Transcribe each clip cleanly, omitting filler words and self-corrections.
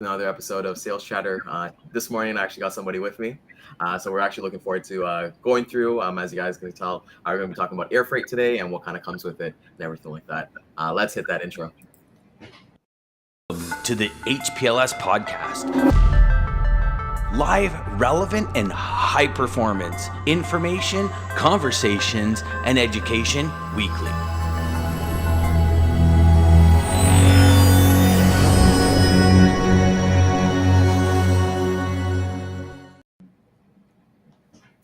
another episode of Sales Chatter. This morning, I actually got somebody with me. So we're actually looking forward to going through, as you guys can tell, we're going to be talking about air freight today and what kind of comes with it and everything like that. Let's hit that intro. To the HPLS podcast. Live, relevant, and high performance information, conversations, and education weekly.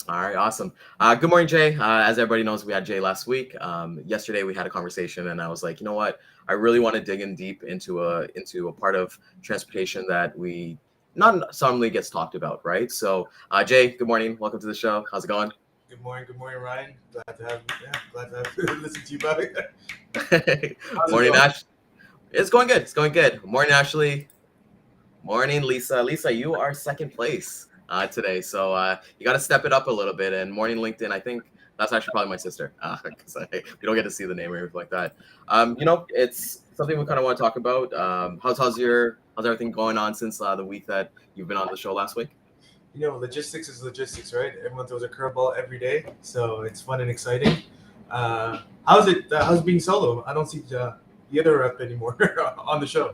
All right, awesome. Good morning, Jay. As everybody knows, we had Jay last week. Yesterday, we had a conversation, and I was like, you know what? I really want to dig in deep into a part of transportation that we not suddenly gets talked about, right? So, Jay, good morning. Welcome to the show. How's it going? Good morning, Ryan. Glad to have listen to you about it. Morning, Ash. It's going good. It's going good. Morning, Ashley. Morning, Lisa. Lisa, you are second place today, so you got to step it up a little bit. And morning, LinkedIn. I think that's actually probably my sister because we don't get to see the name or anything like that. It's something we kind of want to talk about. How's everything going on since the week that you've been on the show last week? Logistics is logistics, right? Everyone throws a curveball every day, so it's fun and exciting. How's it being solo? I don't see the other rep anymore on the show.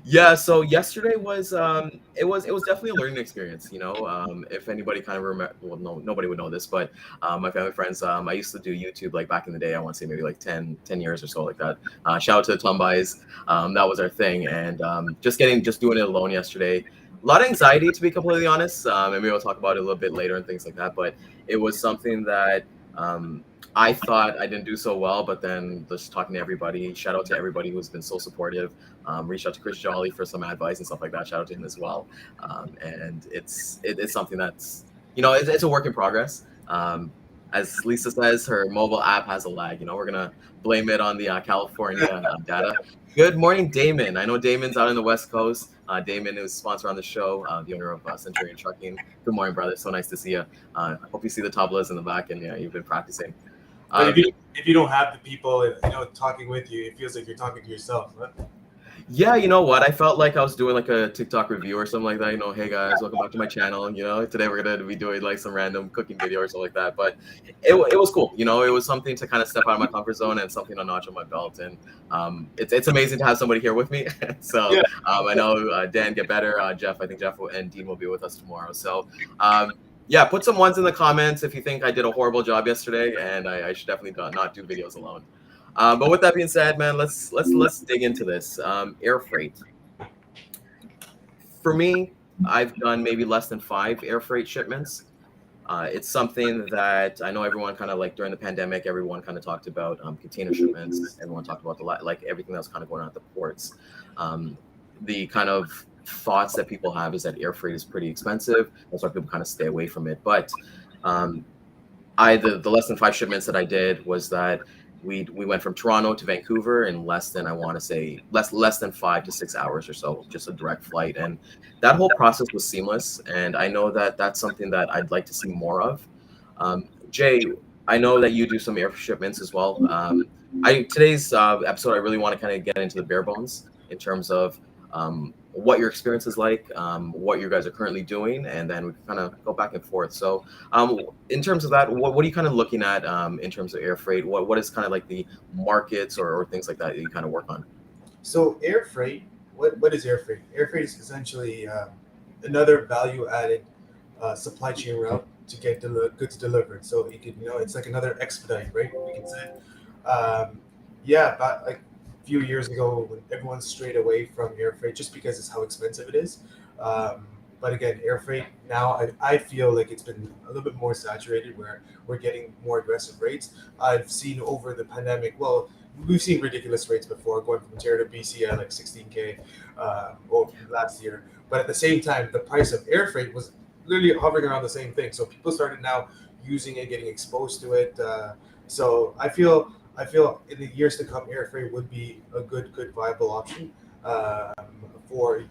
Yeah, so yesterday was it was definitely a learning experience. If anybody kind of remember, well, no, nobody would know this, but my family friends, I used to do YouTube like back in the day. I want to say maybe like 10 years or so like that. Shout out to the Tumbais. That was our thing, and just doing it alone yesterday. A lot of anxiety, to be completely honest. And maybe we'll talk about it a little bit later and things like that. But it was something that I thought I didn't do so well, but then just talking to everybody, shout out to everybody who's been so supportive. Reached out to Chris Jolly for some advice and stuff like that. Shout out to him as well. And it's something that's, it's a work in progress. As Lisa says, her mobile app has a lag. We're going to blame it on the California data. Good morning, Daman. I know Damon's out on the West Coast. Daman is sponsor on the show, the owner of Centurion Trucking. Good morning, brother. So nice to see you. I hope you see the tablas in the back and you've been practicing. But if you don't have the people, talking with you, it feels like you're talking to yourself. Huh? Yeah, you know what? I felt like I was doing like a TikTok review or something like that. Hey guys, welcome back to my channel. Today we're gonna be doing like some random cooking video or something like that. But it was cool. It was something to kind of step out of my comfort zone and something to notch on my belt. And it's amazing to have somebody here with me. So yeah. I know Dan get better. Jeff, I think Jeff and Dean will be with us tomorrow. So yeah, put some ones in the comments if you think I did a horrible job yesterday, and I should definitely not do videos alone. But with that being said, man, let's dig into this. Air freight. For me, I've done maybe less than 5 air freight shipments. It's something that I know everyone kind of like during the pandemic, everyone kind of talked about container shipments. Everyone talked about like everything that was kind of going on at the ports. The kind of thoughts that people have is that air freight is pretty expensive. That's why people kind of stay away from it. But the less than 5 shipments that I did was that we went from Toronto to Vancouver in less than, I want to say, less than 5 to 6 hours or so, just a direct flight. And that whole process was seamless. And I know that that's something that I'd like to see more of. Jay, I know that you do some air shipments as well. Today's episode, I really want to kind of get into the bare bones in terms of what your experience is like, what you guys are currently doing, and then we can kind of go back and forth. So in terms of that, what are you kind of looking at in terms of air freight? What is kind of like the markets or things like that you kind of work on? So air freight, what is air freight? Air freight is essentially another value-added supply chain route to get goods delivered. So you can, it's like another expedite, right? We can say, about like few years ago when everyone strayed away from air freight just because it's how expensive it is. But again, air freight now, I feel like it's been a little bit more saturated where we're getting more aggressive rates. I've seen over the pandemic, well, we've seen ridiculous rates before, going from Ontario to BC at like 16K last year. But at the same time, the price of air freight was literally hovering around the same thing. So people started now using it, getting exposed to it. So I feel in the years to come, air freight would be a good viable option for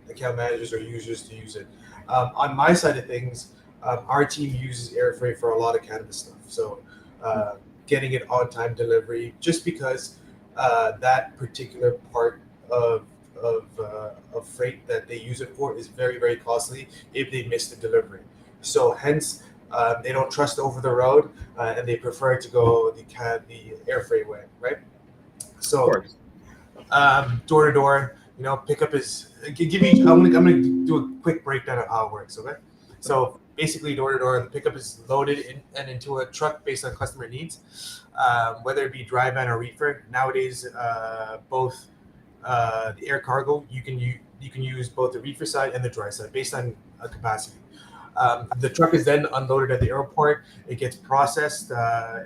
account managers or users to use it. On my side of things, our team uses air freight for a lot of cannabis stuff. So getting it on time delivery, just because that particular part of of freight that they use it for is very, very costly if they miss the delivery. So hence, they don't trust over the road, and they prefer to go the air freight way, right? Of So course. door to door, pickup is give me. I'm gonna do a quick breakdown of how it works. Okay, so basically door to door, the pickup is loaded and into a truck based on customer needs, whether it be dry van or reefer. Nowadays, both the air cargo you can use both the reefer side and the dry side based on capacity. The truck is then unloaded at the airport. It gets processed.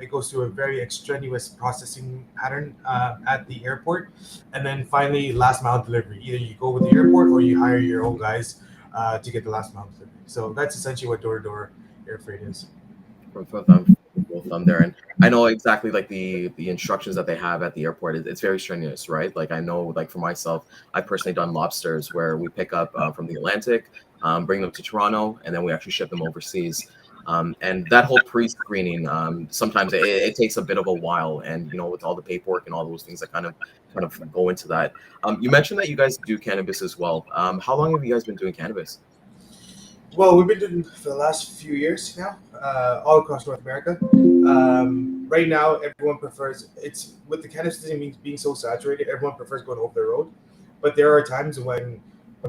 It goes through a very extraneous processing pattern at the airport, and then finally last mile delivery. Either you go with the airport or you hire your own guys to get the last mile delivery. So that's essentially what door to door air freight is. From both of them there, and I know exactly like the instructions that they have at the airport. It's very strenuous, right? Like I know, like for myself, I've personally done lobsters where we pick up from the Atlantic, bring them to Toronto, and then we actually ship them overseas. And that whole pre-screening, sometimes it takes a bit of a while, and with all the paperwork and all those things that kind of go into that. You mentioned that you guys do cannabis as well. How long have you guys been doing cannabis? Well, we've been doing for the last few years now, all across North America. Right now, everyone prefers it's with the cannabis being so saturated. Everyone prefers going over the road, but there are times when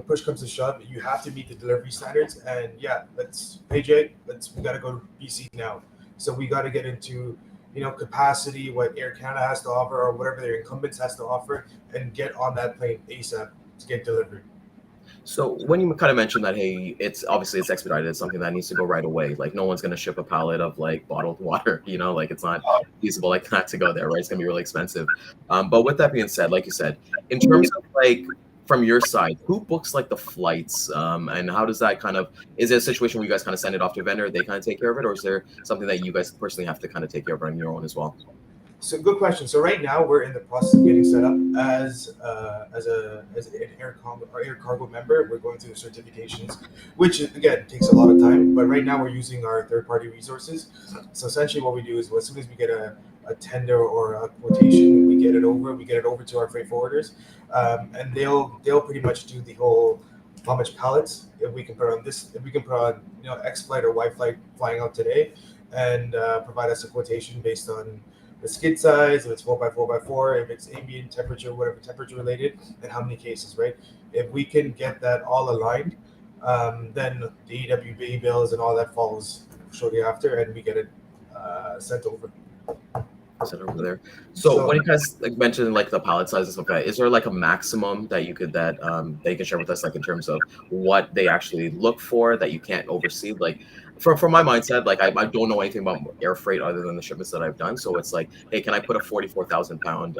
push comes to shove, you have to meet the delivery standards. And yeah, let's AJ, we got to go to BC now. So we got to get into capacity, what Air Canada has to offer, or whatever their incumbents has to offer, and get on that plane ASAP to get delivered. So when you kind of mentioned that, hey, it's expedited, it's something that needs to go right away. Like no one's going to ship a pallet of like bottled water, like it's not feasible like that to go there, right? It's going to be really expensive. But with that being said, like you said, in terms of like from your side, who books like the flights, and how does that is it a situation where you guys kind of send it off to a vendor, they kind of take care of it, or is there something that you guys personally have to kind of take care of on your own as well? So good question. So right now we're in the process of getting set up as an air cargo member. We're going through the certifications, which again takes a lot of time. But right now we're using our third party resources. So essentially, what we do is as soon as we get a tender or a quotation, we get it over to our freight forwarders, and they'll pretty much do the whole how much pallets if we can put on X flight or Y flight flying out today, and provide us a quotation based on the skid size, if it's 4x4x4, if it's ambient temperature, whatever temperature related, and how many cases, right? If we can get that all aligned, then the EWB bills and all that follows shortly after, and we get it sent over. Sent over there. So when you guys like mentioned like the pallet size and stuff like that, is there like a maximum that you could that you can share with us, like in terms of what they actually look for that you can't oversee? Like from my mindset, like I don't know anything about air freight other than the shipments that I've done. So it's like, hey, can I put a 44,000 pound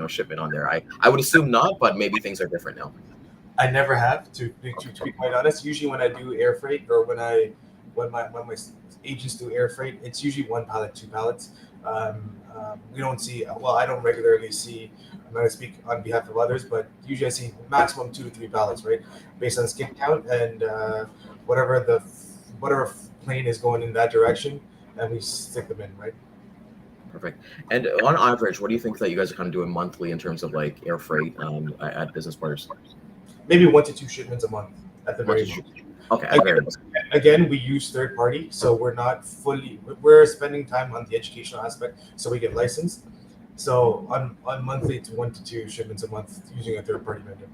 shipment on there? I would assume not, but maybe things are different now. I never have to be quite honest. Usually when I do air freight or when my agents do air freight, it's usually one pallet, two pallets. We don't see, well, I don't regularly see, I'm not going to speak on behalf of others, but usually I see maximum 2 to 3 pallets, right? Based on skid count and whatever plane is going in that direction, and we stick them in, right? Perfect. And on average, what do you think that you guys are kind of doing monthly in terms of like air freight at business partners? Maybe 1 to 2 shipments a month at the very most. Okay. Again, we use third party, so we're spending time on the educational aspect, so we get licensed. So on monthly, it's 1 to 2 shipments a month using a third party vendor.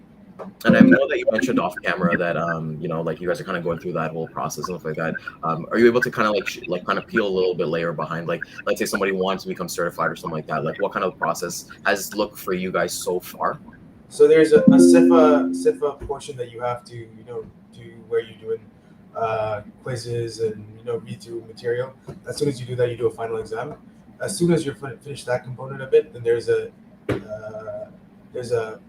And I know that you mentioned off camera that like you guys are kind of going through that whole process and stuff like that. Are you able to kind of kind of peel a little bit layer behind, like let's say somebody wants to become certified or something like that? Like what kind of process has looked for you guys so far? So there's a CIFA portion that you have to do where you're doing quizzes and read through material. As soon as you do that, you do a final exam. As soon as you're finished that component of it, then there's a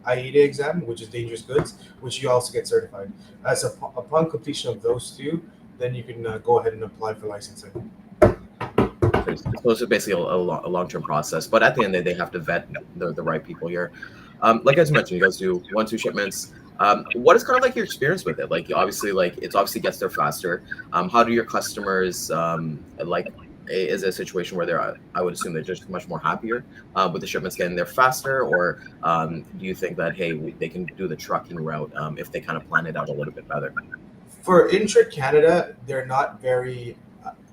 IATA exam, which is dangerous goods, which you also get certified. Upon completion of those two, then you can go ahead and apply for licensing. So it's basically a long-term process, but at the end they have to vet the right people here. Like as you mentioned, you guys do 1-2 shipments. What is kind of like your experience with it? Like obviously, like it obviously gets there faster. How do your customers is it a situation where I would assume they're just much more happier with the shipments getting there faster, or do you think that hey, they can do the trucking route if they kind of plan it out a little bit better? For intra Canada, they're not very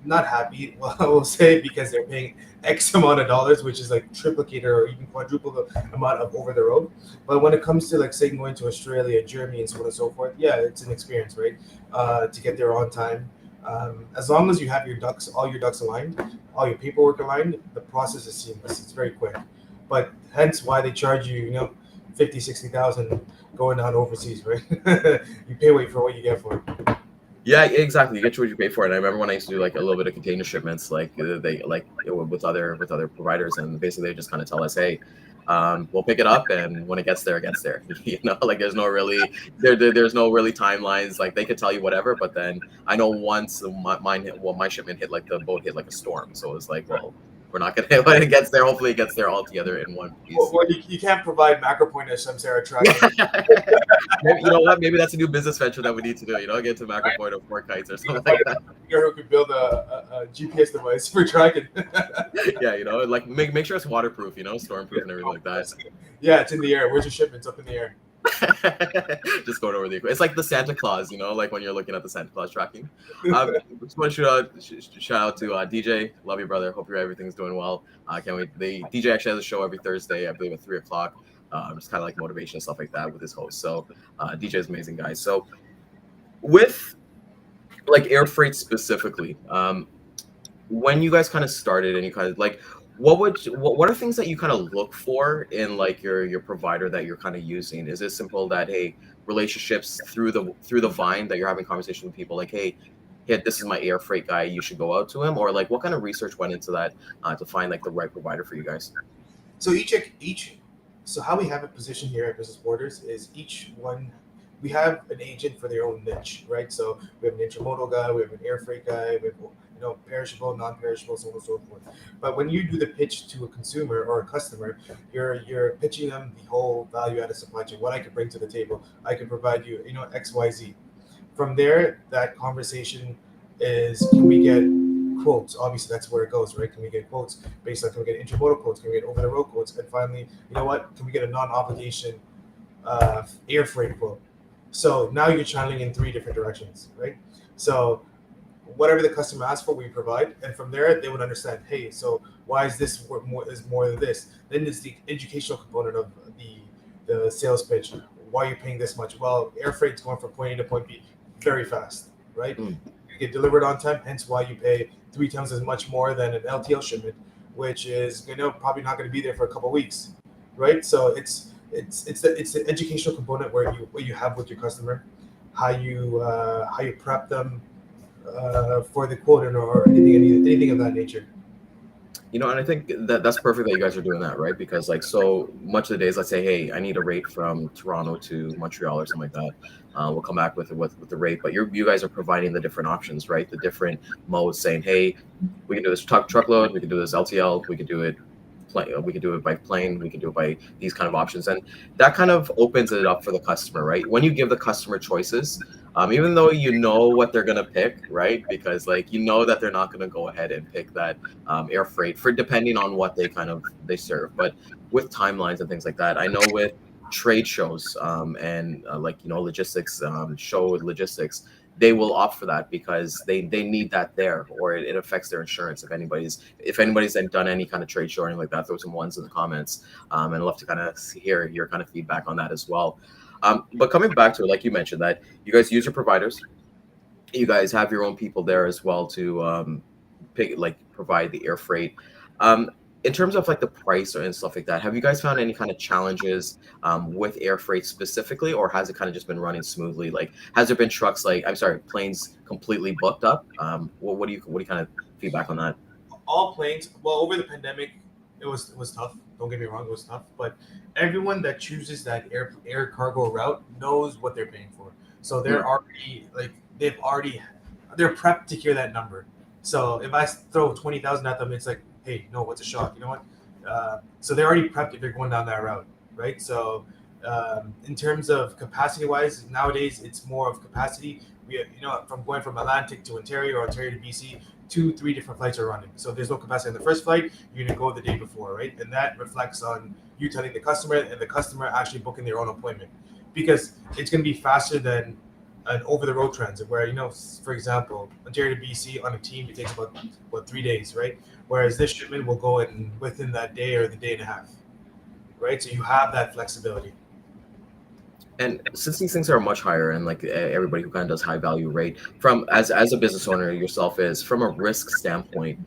not happy. Well, I will say because they're paying X amount of dollars, which is like triplicate or even quadruple the amount of over the road. But when it comes to like say going to Australia, Germany, and so on and so forth, yeah, it's an experience, right? To get there on time. As long as you have all your ducks aligned, all your paperwork aligned, the process is seamless. It's very quick. But hence why they charge you, 50, 60,000 going down overseas, right? You pay wait for what you get for it. Yeah, exactly. You get what you pay for. And I remember when I used to do like a little bit of container shipments, like they like with other providers, and basically they just kind of tell us, hey, we'll pick it up, and when it gets there, it gets there. Like there's no really there's no really timelines. Like they could tell you whatever, but then I know once my shipment hit, like the boat hit like a storm, so it's like, well, we're not gonna when it gets there. Hopefully, it gets there all together in one piece. Well, you can't provide macro point as some Sarah tracking. Maybe, you know what? Maybe that's a new business venture that we need to do. Get to macro point or 4 kites or something like that. Who could build a GPS device for tracking? Yeah, like make sure it's waterproof, stormproof and everything like that. Yeah, it's in the air. Where's your shipments? Up in the air. Just going over the equipment. It's like the Santa Claus, like when you're looking at the Santa Claus tracking. Just want to shout out to DJ. Love you, brother. Hope everything's doing well. Can't wait. The DJ actually has a show every Thursday, I believe at 3:00. Just kind of like motivation and stuff like that with his host. So DJ is amazing, guys. So with like air freight specifically, when you guys kind of started and you kind of like, what are things that you kind of look for in like your provider that you're kind of using? Is it simple that, hey, relationships through the Vine that you're having conversations with people like, hey, this is my air freight guy, you should go out to him? Or like what kind of research went into that to find like the right provider for you guys? So so how we have it positioned here at Business Borders is each one, we have an agent for their own niche, right? So we have an intermodal guy, we have an air freight guy, we have perishable, non-perishable, so on and so forth. But when you do the pitch to a consumer or a customer, you're pitching them the whole value-added supply chain, what I could bring to the table. I can provide you, X, Y, Z. From there, that conversation is, can we get quotes? Obviously, that's where it goes, right? Can we get quotes based on, can we get intermodal quotes? Can we get over-the-road quotes? And finally, can we get a non-obligation air freight quote? So now you're channeling in 3 different directions, right? So whatever the customer asks for, we provide, and from there they would understand. Hey, so why is this more than this? Then there's the educational component of the sales pitch. Why are you paying this much? Well, air freight's going from point A to point B very fast, right? You get delivered on time, hence why you pay 3 times as much more than an LTL shipment, which is probably not going to be there for a couple of weeks, right? So it's the educational component where you have with your customer, how you prep them for the quote or anything of that nature. And I think that's perfect that you guys are doing that, right? Because like so much of the days, let's say, hey, I need a rate from Toronto to Montreal or something like that. We'll come back with the rate, but you guys are providing the different options, right? The different modes, saying, hey, we can do this truckload, we can do this LTL, we can do it by plane, we can do it by these kind of options, and that kind of opens it up for the customer, right? When you give the customer choices, even though what they're gonna pick, right? Because like that they're not gonna go ahead and pick that air freight for depending on what they serve. But with timelines and things like that, I know with trade shows and logistics show logistics, they will opt for that because they need that there, or it affects their insurance. If anybody's done any kind of trade show or anything like that, throw some ones in the comments, and I'd love to kind of hear your kind of feedback on that as well. But coming back to it, like you mentioned, that you guys use your providers, you guys have your own people there as well to provide the air freight. In terms of like the price and stuff like that, have you guys found any kind of challenges with air freight specifically, or has it kind of just been running smoothly? Like, has there been planes completely booked up? What do you kind of feedback on that? All planes. Well, over the pandemic, it was tough. Don't get me wrong, it was tough. But everyone that chooses that air cargo route knows what they're paying for. So they're they're prepped to hear that number. So if I throw 20,000 at them, it's like, hey, no, what's a shock? You know what? So they're already prepped if they're going down that route, right? So in terms of capacity-wise, nowadays it's more of capacity. We, from going from Atlantic to Ontario or Ontario to BC, 2-3 different flights are running. So if there's no capacity on the first flight, you're gonna go the day before, right? And that reflects on you telling the customer and the customer actually booking their own appointment, because it's gonna be faster than an over-the-road transit where, for example, Ontario to BC on a team, it takes about 3 days, right? Whereas this shipment will go in within that day or the day and a half, right? So you have that flexibility. And since these things are much higher, and like everybody who kind of does high value rate, from as a business owner yourself, is from a risk standpoint,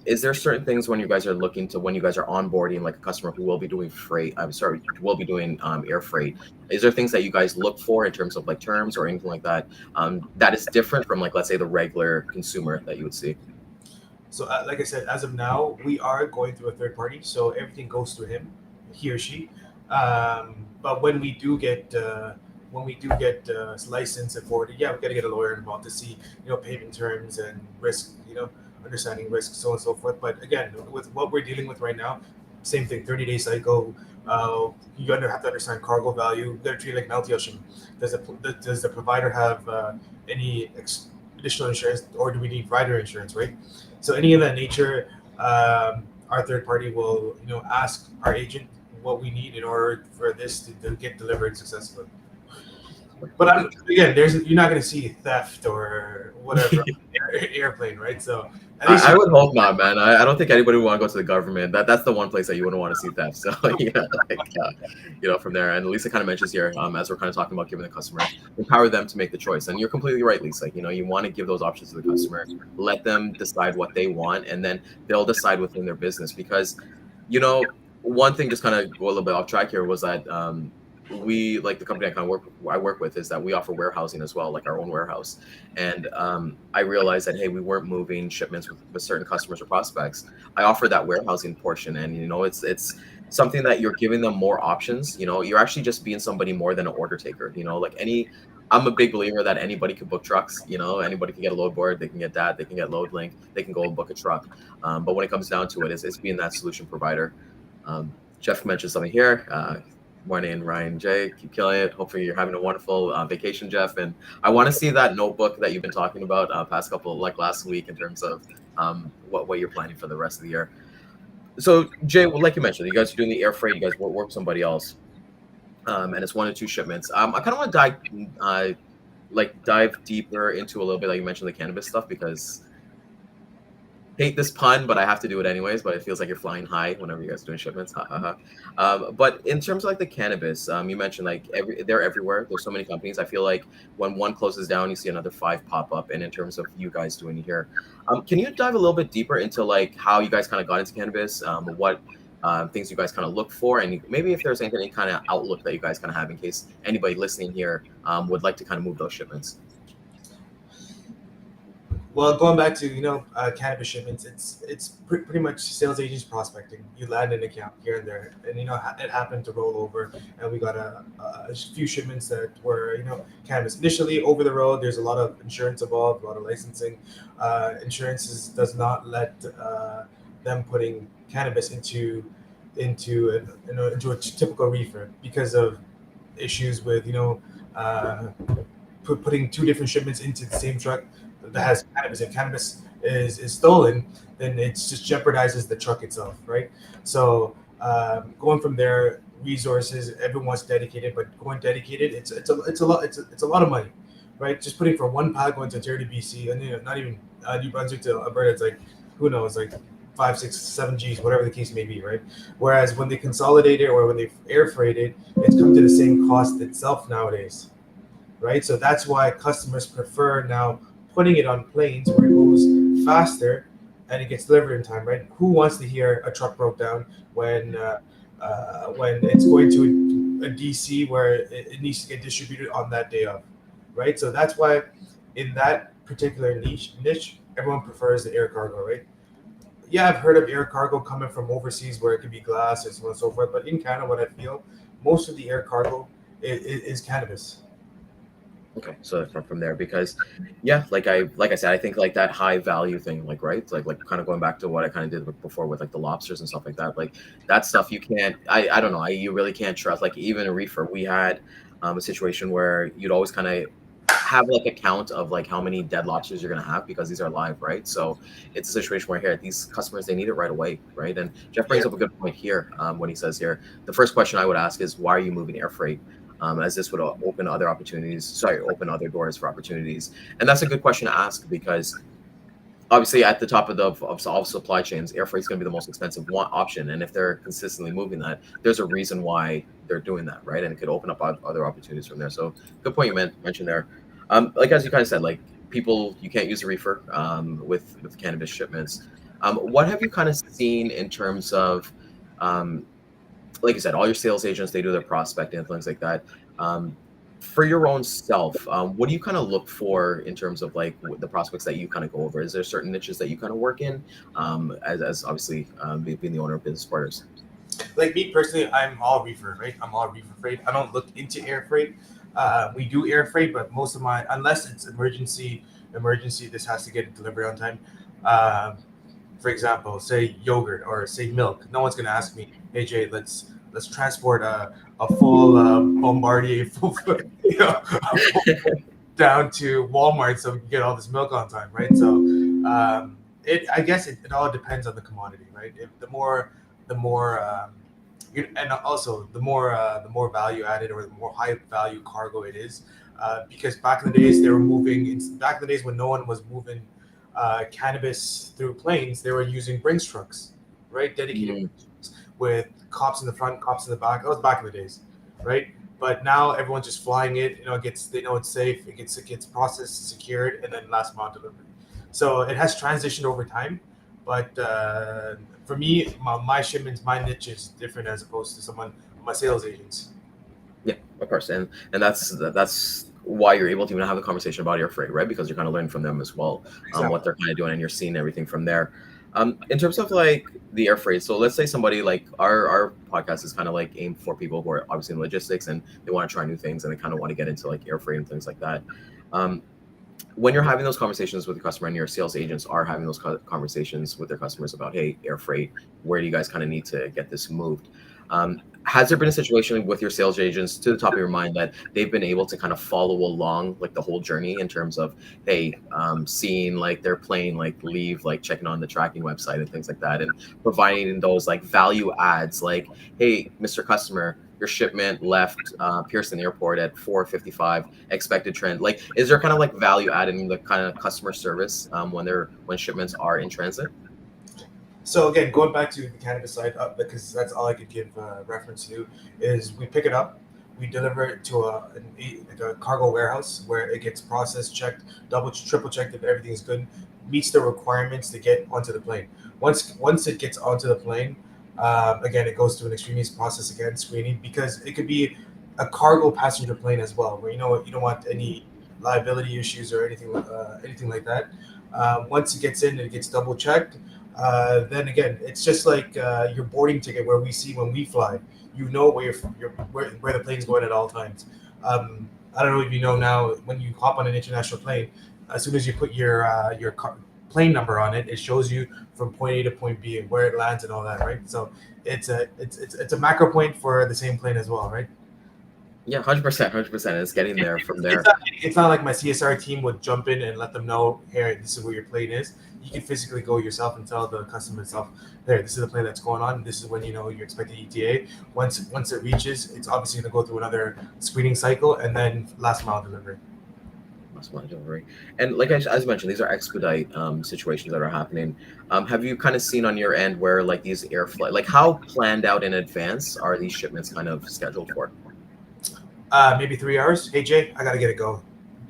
is there certain things when you guys are looking to, when you guys are onboarding like a customer who will be doing freight, I'm sorry, will be doing air freight, is there things that you guys look for in terms of like terms or anything like that, that is different from, like, let's say, the regular consumer that you would see? So, like I said, as of now, we are going through a third party, so everything goes through him, he or she. But when we do get licensed and forwarded, yeah, we got to get a lawyer involved to see, payment terms and risk, understanding risk, so on and so forth. But again, with what we're dealing with right now, same thing, 30-day cycle. You have to understand cargo value. They're treated like an LTL shipment. Does the provider have any additional insurance, or do we need rider insurance, right? So any of that nature, our third party will, ask our agent what we need in order for this to get delivered successfully. But again, you're not going to see theft or whatever airplane, right? So at least I would hope not, man. I don't think anybody would want to go to the government. That's the one place that you wouldn't want to see theft. So yeah, from there. And Lisa kind of mentions here, as we're kind of talking about giving the customer, empower them to make the choice. And you're completely right, Lisa. You want to give those options to the customer, let them decide what they want, and then they'll decide within their business. Because, one thing, just kind of go a little bit off track here, was that we, like the company I work with, is that we offer warehousing as well, like our own warehouse. And I realized that, hey, we weren't moving shipments with certain customers or prospects. I offer that warehousing portion, and it's something that you're giving them more options. You're actually just being somebody more than an order taker. I'm a big believer that anybody can book trucks. Anybody can get a load board, they can get that, they can get load link, they can go and book a truck. But when it comes down to it, it's being that solution provider. Jeff mentioned something here. Morning, Ryan J. Keep killing it. Hopefully you're having a wonderful vacation, Jeff. And I want to see that notebook that you've been talking about past couple, like last week, in terms of what you're planning for the rest of the year. So Jay, well, like you mentioned, you guys are doing the air freight. You guys work with somebody else, and it's 1 to 2 shipments. I kind of want to dive deeper into a little bit, like you mentioned, the cannabis stuff, because hate this pun, but I have to do it anyways. But it feels like you're flying high whenever you guys are doing shipments. But in terms of like the cannabis, you mentioned like they're everywhere. There's so many companies. I feel like when one closes down, you see another 5 pop up. And in terms of you guys doing it here, can you dive a little bit deeper into like how you guys kind of got into cannabis, what things you guys kind of look for, and maybe if there's any kind of outlook that you guys kind of have in case anybody listening here would like to kind of move those shipments? Well, going back to cannabis shipments, it's pretty much sales agents prospecting. You land an account here and there, and it happened to roll over, and we got a few shipments that were cannabis. Initially over the road, there's a lot of insurance involved, a lot of licensing. Insurances does not let them putting cannabis into a typical reefer because of issues with putting 2 different shipments into the same truck that has cannabis. If cannabis is stolen, then it just jeopardizes the truck itself, right? So going from there, resources, everyone's dedicated, but going dedicated, it's a lot of money, right? Just putting from one pad going to Ontario to BC, and not even New Brunswick to Alberta, it's like, who knows, like 5, 6, 7 G's, whatever the case may be, right? Whereas when they consolidate it or when they air freight it, it's come to the same cost itself nowadays, right? So that's why customers prefer now putting it on planes where it goes faster and it gets delivered in time, right? Who wants to hear a truck broke down when it's going to a DC where it needs to get distributed on that day of, right? So that's why in that particular niche, everyone prefers the air cargo, right? Yeah, I've heard of air cargo coming from overseas where it could be glass and so on and so forth. But in Canada, what I feel, most of the air cargo is cannabis. Okay, so from there, because yeah, like I said, I think like that high value thing, like, right, like kind of going back to what I kind of did before with like the lobsters and stuff like that, like that stuff you can't, I don't know, you really can't trust. Like even a reefer, we had a situation where you'd always kind of have like a count of like how many dead lobsters you're going to have, because these are live, right? So it's a situation where here these customers, they need it right away, right? And Jeff Yeah. brings up a good point here, when he says here, the first question I would ask is, why are you moving air freight? As this would open other opportunities, open other doors for opportunities. And that's a good question to ask, because obviously at the top of all supply chains, air freight is going to be the most expensive one option. And if they're consistently moving that, there's a reason why they're doing that, right? And it could open up other opportunities from there. So good point you mentioned there. Like as you kind of said, like people, you can't use a reefer with cannabis shipments. What have you kind of seen in terms of, like you said, all your sales agents, they do their prospecting and things like that. For your own self, what do you kind of look for in terms of like the prospects that you kind of go over? Is there certain niches that you kind of work in, as obviously being the owner of Business Partners? Like me personally, I'm all reefer, right? I'm all reefer freight. I don't look into air freight. We do air freight, but most of my, unless it's emergency, this has to get delivered on time. For example, say yogurt or say milk. No one's gonna ask me, hey Jay, let's transport a full Bombardier full, down to Walmart so we can get all this milk on time, right? So I guess it all depends on the commodity, right? If the more and also the more value added or the more high value cargo it is, because back in the days they were moving. Back in the days when no one was moving cannabis through planes, they were using Brinks trucks, right? Dedicated with cops in the front, cops in the back. That was back in the days, right? But now everyone's just flying it. They know it's safe. It gets processed, secured, and then last mile delivery. So it has transitioned over time. But for me, my shipments, my niche is different as opposed to my sales agents. Yeah, of course, and that's why you're able to even have a conversation about air freight, right? Because you're kind of learning from them as well, Exactly. what they're kind of doing, and you're seeing everything from there. In terms of like the air freight, so let's say somebody like our podcast is kind of like aimed for people who are obviously in logistics and they want to try new things and they kind of want to get into like air freight and things like that. Um, when you're having those conversations with the customer and your sales agents are having those conversations with their customers about, hey, air freight, where do you guys kind of need to get this moved? Has there been a situation with your sales agents, to the top of your mind, that they've been able to kind of follow along like the whole journey in terms of, hey, seeing like their plane like leave, like checking on the tracking website and things like that, and providing those like value adds, like, hey, Mr. Customer, your shipment left Pearson Airport at 4:55, expected trend. Like, is there kind of like value added in the kind of customer service when shipments are in transit? So again, going back to the cannabis side, because that's all I could give reference to, is we pick it up, we deliver it to a cargo warehouse where it gets processed, checked, triple checked if everything is good, meets the requirements to get onto the plane. Once it gets onto the plane, again, it goes through an extraneous process again, screening, because it could be a cargo passenger plane as well, where you don't want any liability issues or anything like that. Once it gets in, it gets double checked. Then again, it's just like your boarding ticket, where we see when we fly. You know where the plane's going at all times. I don't know if you know now, when you hop on an international plane, as soon as you put your plane number on it, it shows you from point A to point B and where it lands and all that, right? So it's a macro point for the same plane as well, right? Yeah, 100%, 100%. It's getting there from there. It's not like my CSR team would jump in and let them know, here, this is where your plane is. You can physically go yourself and tell the customer itself, there, this is the plane that's going on. This is when you're expecting ETA. Once it reaches, it's obviously going to go through another screening cycle and then last mile delivery. Last mile delivery. And like as mentioned, these are expedite situations that are happening. Have you kind of seen on your end where like these air flight, like how planned out in advance are these shipments kind of scheduled for? Maybe 3 hours. Hey Jay, I gotta get it going.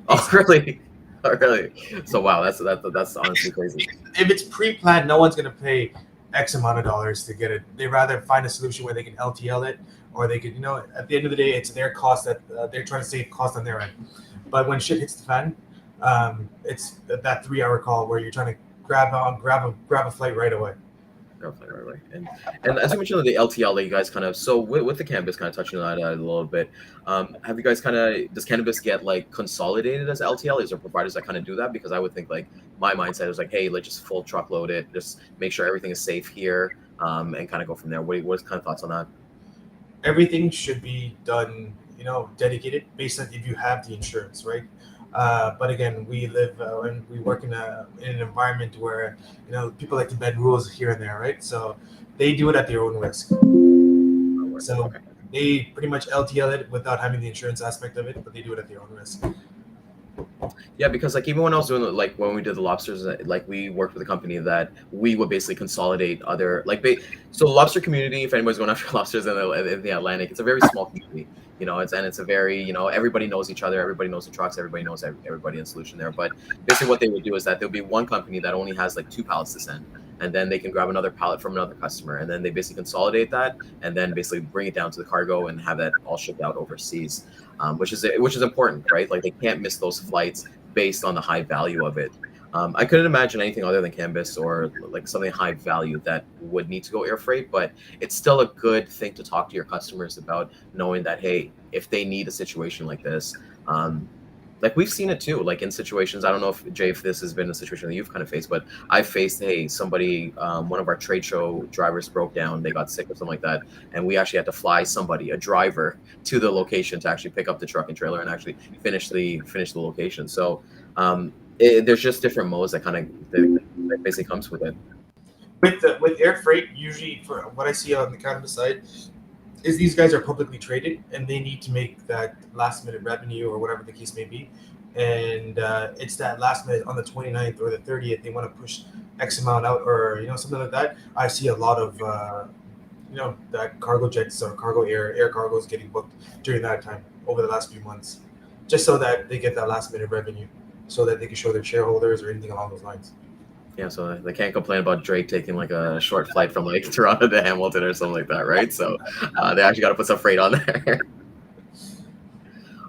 Oh, really? Oh, really? So wow, that's honestly crazy. If it's pre-planned, no one's gonna pay X amount of dollars to get it. They rather find a solution where they can LTL it, or they could, at the end of the day, it's their cost that they're trying to save cost on their end. But when shit hits the fan, it's that 3 hour call where you're trying to grab a flight right away. Right. And as you mentioned, the LTL that you guys kind of, so with the cannabis, kind of touching on that a little bit, have you guys does cannabis get like consolidated as LTL? Is there providers that kind of do that? Because I would think like my mindset is like, hey, let's just full truckload it, just make sure everything is safe here, and kind of go from there. What's kind of thoughts on that? Everything should be done, dedicated based on if you have the insurance, right? But again, we live and we work in an environment where people like to bend rules here and there, right? So they do it at their own risk. So Okay. they pretty much LTL it without having the insurance aspect of it, but they do it at their own risk. Yeah, because like even when I was doing like when we did the lobsters, like we worked with a company that we would basically consolidate other so the lobster community. If anybody's going after lobsters in the Atlantic, it's a very small community. It's a very everybody knows each other, everybody knows the trucks, everybody knows everybody in solution there. But basically, what they would do is that there'll be one company that only has like 2 pallets to send, and then they can grab another pallet from another customer, and then they basically consolidate that, and then basically bring it down to the cargo and have that all shipped out overseas. Which is important, right? Like they can't miss those flights based on the high value of it. I couldn't imagine anything other than canvas or like something high value that would need to go air freight, but it's still a good thing to talk to your customers about, knowing that, hey, if they need a situation like this, like we've seen it too, like in situations, I don't know if Jay, if this has been a situation that you've kind of faced, but I've faced, hey, somebody, one of our trade show drivers broke down, they got sick or something like that. And we actually had to fly somebody, a driver, to the location to actually pick up the truck and trailer and actually finish the location. So there's just different modes that that basically comes with it. With air freight, usually for what I see on the cannabis side, is these guys are publicly traded and they need to make that last minute revenue or whatever the case may be. And it's that last minute on the 29th or the 30th, they want to push X amount out or, something like that. I see a lot of, that cargo jets or cargo air cargoes getting booked during that time over the last few months, just so that they get that last minute revenue so that they can show their shareholders or anything along those lines. Yeah, so they can't complain about Drake taking like a short flight from like Toronto to Hamilton or something like that, right? So they actually got to put some freight on there.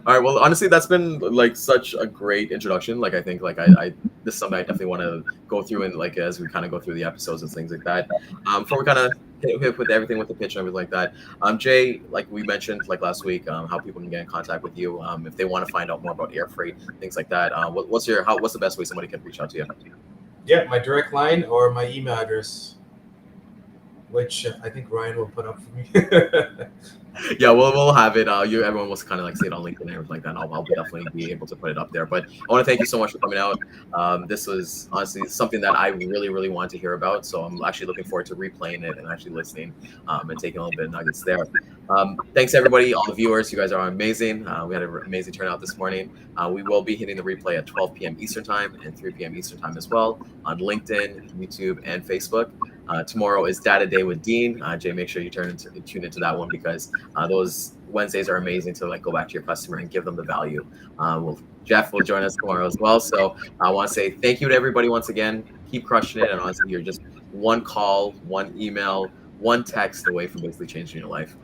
All right. Well, honestly, that's been like such a great introduction. Like I think like I this is something I definitely want to go through and like as we kind of go through the episodes and things like that. Before we kind of hit with everything with the pitch and everything like that. Jay, like we mentioned like last week, how people can get in contact with you if they want to find out more about air freight, things like that. What's the best way somebody can reach out to you? Yeah, my direct line or my email address, which I think Ryan will put up for me. Yeah, we'll have it. Everyone will kind of like see it on LinkedIn and everything like that. I'll definitely be able to put it up there. But I want to thank you so much for coming out. This was honestly something that I really, really wanted to hear about. So I'm actually looking forward to replaying it and actually listening and taking a little bit of nuggets there. Thanks everybody, all the viewers. You guys are amazing. We had an amazing turnout this morning. We will be hitting the replay at 12 p.m. Eastern time and 3 p.m. Eastern time as well on LinkedIn, YouTube, and Facebook. Tomorrow is Data Day with Dean. Jay, make sure you tune into that one because those Wednesdays are amazing to like go back to your customer and give them the value. Jeff will join us tomorrow as well. So I want to say thank you to everybody once again. Keep crushing it. And honestly, you're just one call, one email, one text away from basically changing your life.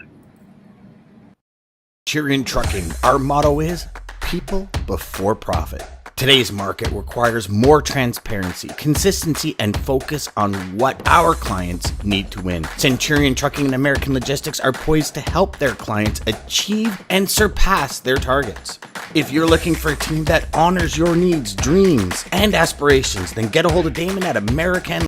Centurion Trucking, our motto is people before profit. Today's market requires more transparency, consistency, and focus on what our clients need to win. Centurion Trucking and American Logistics are poised to help their clients achieve and surpass their targets. If you're looking for a team that honors your needs, dreams, and aspirations, then get a hold of Daman at American